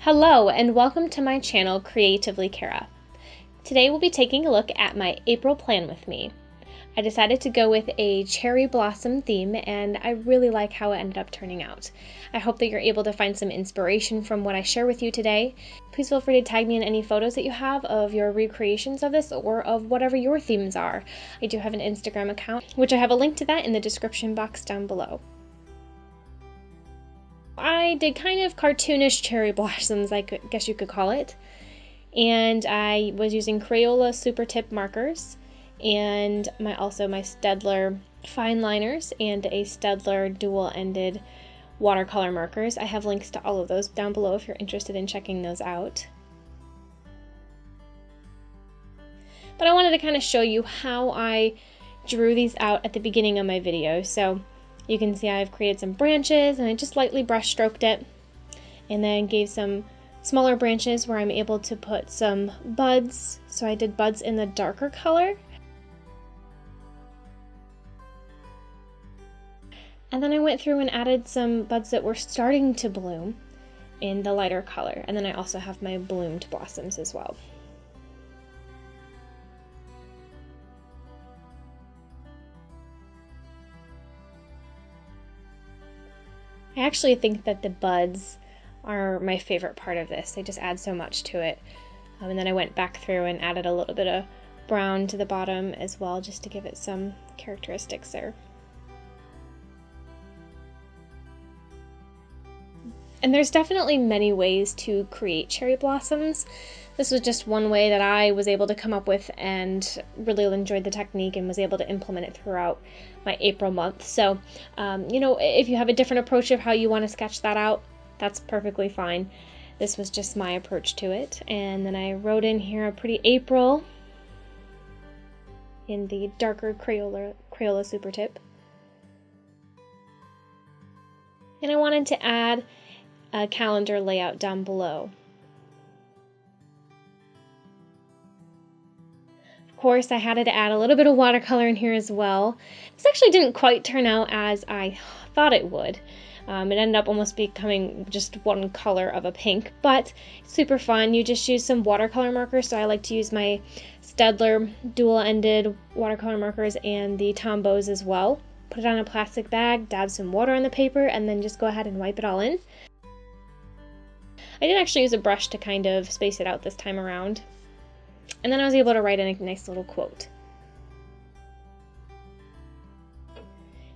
Hello and welcome to my channel, Creatively Cara. Today we'll be taking a look at my April plan with me. I decided to go with a cherry blossom theme and I really like how it ended up turning out. I hope that you're able to find some inspiration from what I share with you today. Please feel free to tag me in any photos that you have of your recreations of this or of whatever your themes are. I do have an Instagram account, which I have a link to that in the description box down below. I did kind of cartoonish cherry blossoms, I guess you could call it. And I was using Crayola Super Tip markers and also my Staedtler fine liners and a Staedtler dual-ended watercolor markers. I have links to all of those down below if you're interested in checking those out. But I wanted to kind of show you how I drew these out at the beginning of my video. So you can see I've created some branches and I just lightly brush stroked it and then gave some smaller branches where I'm able to put some buds. So I did buds in the darker color. And then I went through and added some buds that were starting to bloom in the lighter color. And then I also have my bloomed blossoms as well. I actually think that the buds are my favorite part of this. They just add so much to it. And then I went back through and added a little bit of brown to the bottom as well, just to give it some characteristics there. And there's definitely many ways to create cherry blossoms. This was just one way that I was able to come up with and really enjoyed the technique and was able to implement it throughout my April month. So, if you have a different approach of how you want to sketch that out, that's perfectly fine. This was just my approach to it. And then I wrote in here a pretty April in the darker Crayola Super Tip. And I wanted to add a calendar layout down below. Of course, I had to add a little bit of watercolor in here as well. This actually didn't quite turn out as I thought it would. It ended up almost becoming just one color of a pink, but super fun. You just use some watercolor markers, so I like to use my Staedtler dual-ended watercolor markers and the Tombows as well. Put it on a plastic bag, dab some water on the paper, and then just go ahead and wipe it all in. I did actually use a brush to kind of space it out this time around. And then I was able to write in a nice little quote.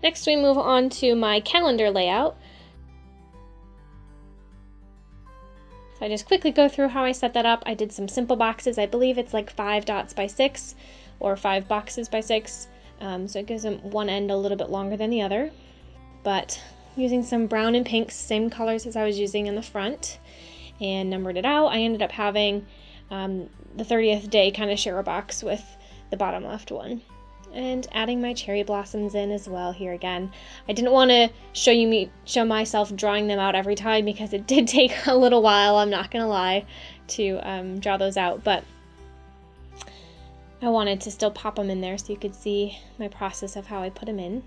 Next we move on to my calendar layout. So I just quickly go through how I set that up. I did some simple boxes. I believe it's like 5 dots by 6 or 5 boxes by 6. So it gives them one end a little bit longer than the other. But using some brown and pinks, same colors as I was using in the front, and numbered it out. I ended up having the 30th day kind of share a box with the bottom left one. And adding my cherry blossoms in as well here again. I didn't want to show myself drawing them out every time because it did take a little while, I'm not gonna lie, to draw those out, but I wanted to still pop them in there so you could see my process of how I put them in.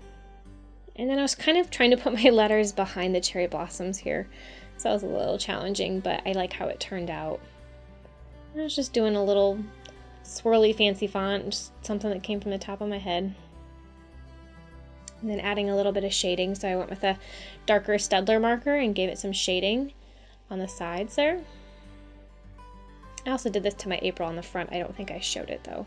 And then I was kind of trying to put my letters behind the cherry blossoms here, so that was a little challenging, but I like how it turned out. I was just doing a little swirly fancy font, just something that came from the top of my head. And then adding a little bit of shading, so I went with a darker Staedtler marker and gave it some shading on the sides there. I also did this to my April on the front. I don't think I showed it though.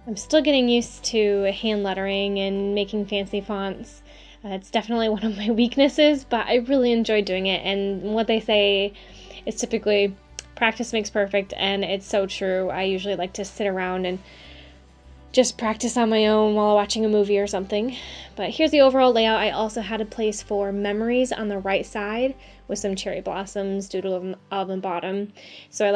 I'm still getting used to hand lettering and making fancy fonts. It's definitely one of my weaknesses, but I really enjoy doing it. And what they say is typically practice makes perfect, and it's so true. I usually like to sit around and just practice on my own while watching a movie or something. But here's the overall layout. I also had a place for memories on the right side with some cherry blossoms doodled on the bottom. So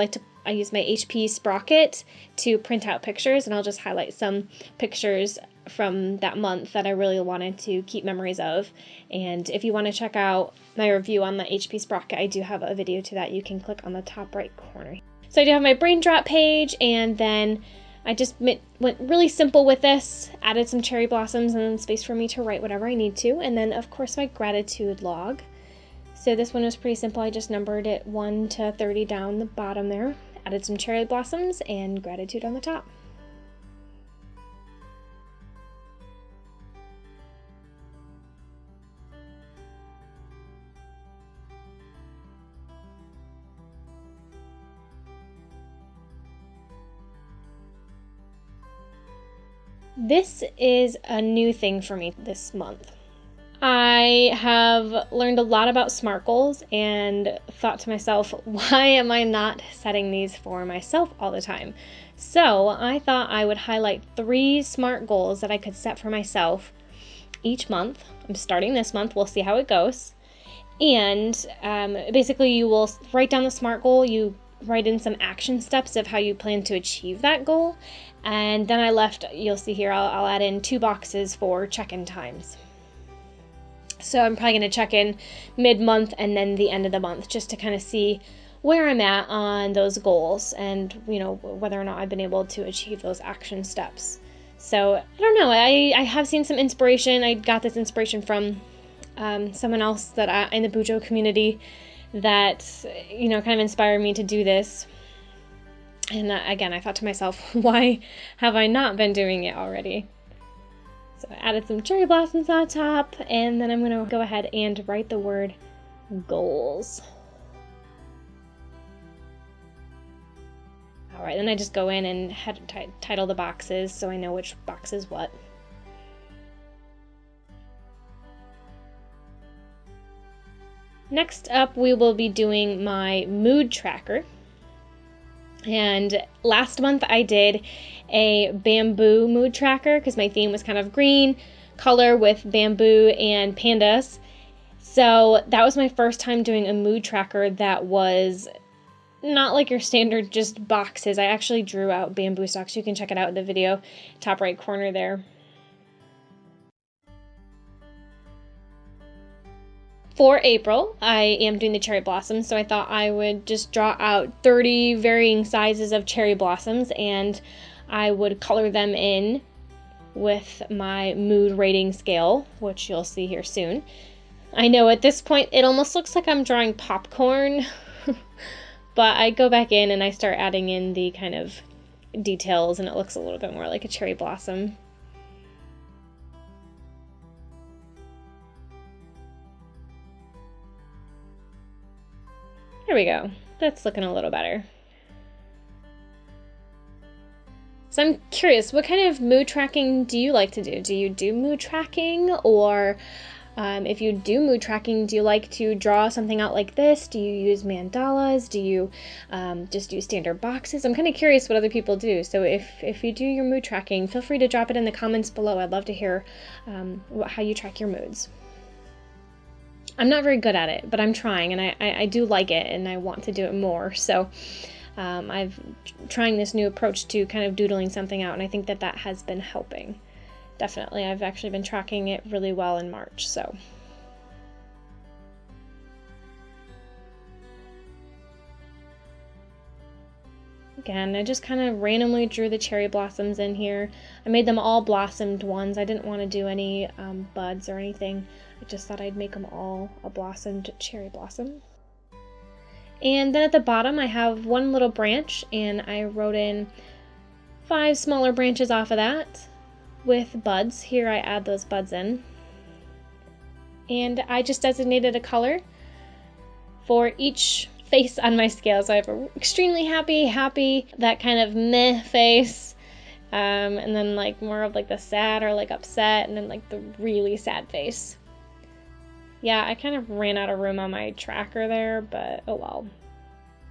I use my HP Sprocket to print out pictures, and I'll just highlight some pictures from that month that I really wanted to keep memories of. And if you want to check out my review on the HP Sprocket, I do have a video to that. You can click on the top right corner. So I do have my brain drop page, and then I just went really simple with this, added some cherry blossoms and then space for me to write whatever I need to, and then of course my gratitude log. So this one was pretty simple. I just numbered it 1 to 30 down the bottom there, added some cherry blossoms and gratitude on the top. This is a new thing for me this month. I have learned a lot about SMART goals and thought to myself, why am I not setting these for myself all the time? So I thought I would highlight 3 SMART goals that I could set for myself each month. I'm starting this month, we'll see how it goes. And basically you will write down the SMART goal, you write in some action steps of how you plan to achieve that goal, and then I left, you'll see here, I'll add in 2 boxes for check-in times. So I'm probably going to check in mid-month and then the end of the month just to kind of see where I'm at on those goals and, whether or not I've been able to achieve those action steps. So I don't know, I have seen some inspiration. I got this inspiration from someone else that in the Bujo community that, kind of inspired me to do this. And again, I thought to myself, why have I not been doing it already? So I added some cherry blossoms on top, and then I'm going to go ahead and write the word goals. All right, then I just go in and title the boxes so I know which box is what. Next up, we will be doing my mood tracker. And last month I did a bamboo mood tracker because my theme was kind of green color with bamboo and pandas. So that was my first time doing a mood tracker that was not like your standard just boxes. I actually drew out bamboo stalks. You can check it out in the video, top right corner there. For April, I am doing the cherry blossoms, so I thought I would just draw out 30 varying sizes of cherry blossoms and I would color them in with my mood rating scale, which you'll see here soon. I know at this point it almost looks like I'm drawing popcorn, but I go back in and I start adding in the kind of details and it looks a little bit more like a cherry blossom. There we go. That's looking a little better. So I'm curious, what kind of mood tracking do you like to do? Do you do mood tracking? Or if you do mood tracking, do you like to draw something out like this? Do you use mandalas? Do you just do standard boxes? I'm kind of curious what other people do. So if you do your mood tracking, feel free to drop it in the comments below. I'd love to hear how you track your moods. I'm not very good at it, but I'm trying, and I do like it, and I want to do it more. So I've trying this new approach to kind of doodling something out, and I think that has been helping. Definitely, I've actually been tracking it really well in March, so. Again, I just kind of randomly drew the cherry blossoms in here. I made them all blossomed ones. I didn't want to do any buds or anything. I just thought I'd make them all a blossomed cherry blossom. And then at the bottom I have one little branch and I wrote in 5 smaller branches off of that with buds. Here I add those buds in. And I just designated a color for each face on my scale. So I have an extremely happy, that kind of meh face, and then like more of like the sad or like upset, and then like the really sad face. Yeah, I kind of ran out of room on my tracker there, but oh well.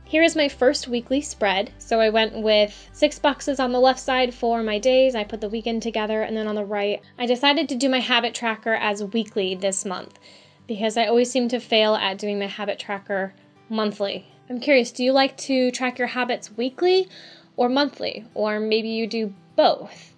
Here is my first weekly spread. So I went with 6 boxes on the left side for my days. I put the weekend together, and then on the right, I decided to do my habit tracker as weekly this month because I always seem to fail at doing my habit tracker monthly. I'm curious, do you like to track your habits weekly or monthly? Or maybe you do both?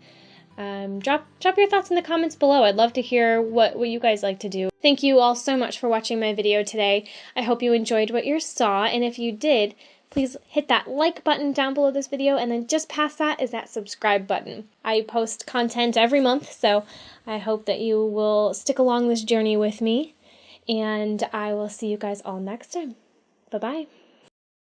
Drop your thoughts in the comments below. I'd love to hear what you guys like to do. Thank you all so much for watching my video today. I hope you enjoyed what you saw, and if you did, please hit that like button down below this video, and then just past that is that subscribe button. I post content every month, so I hope that you will stick along this journey with me, and I will see you guys all next time. Bye-bye.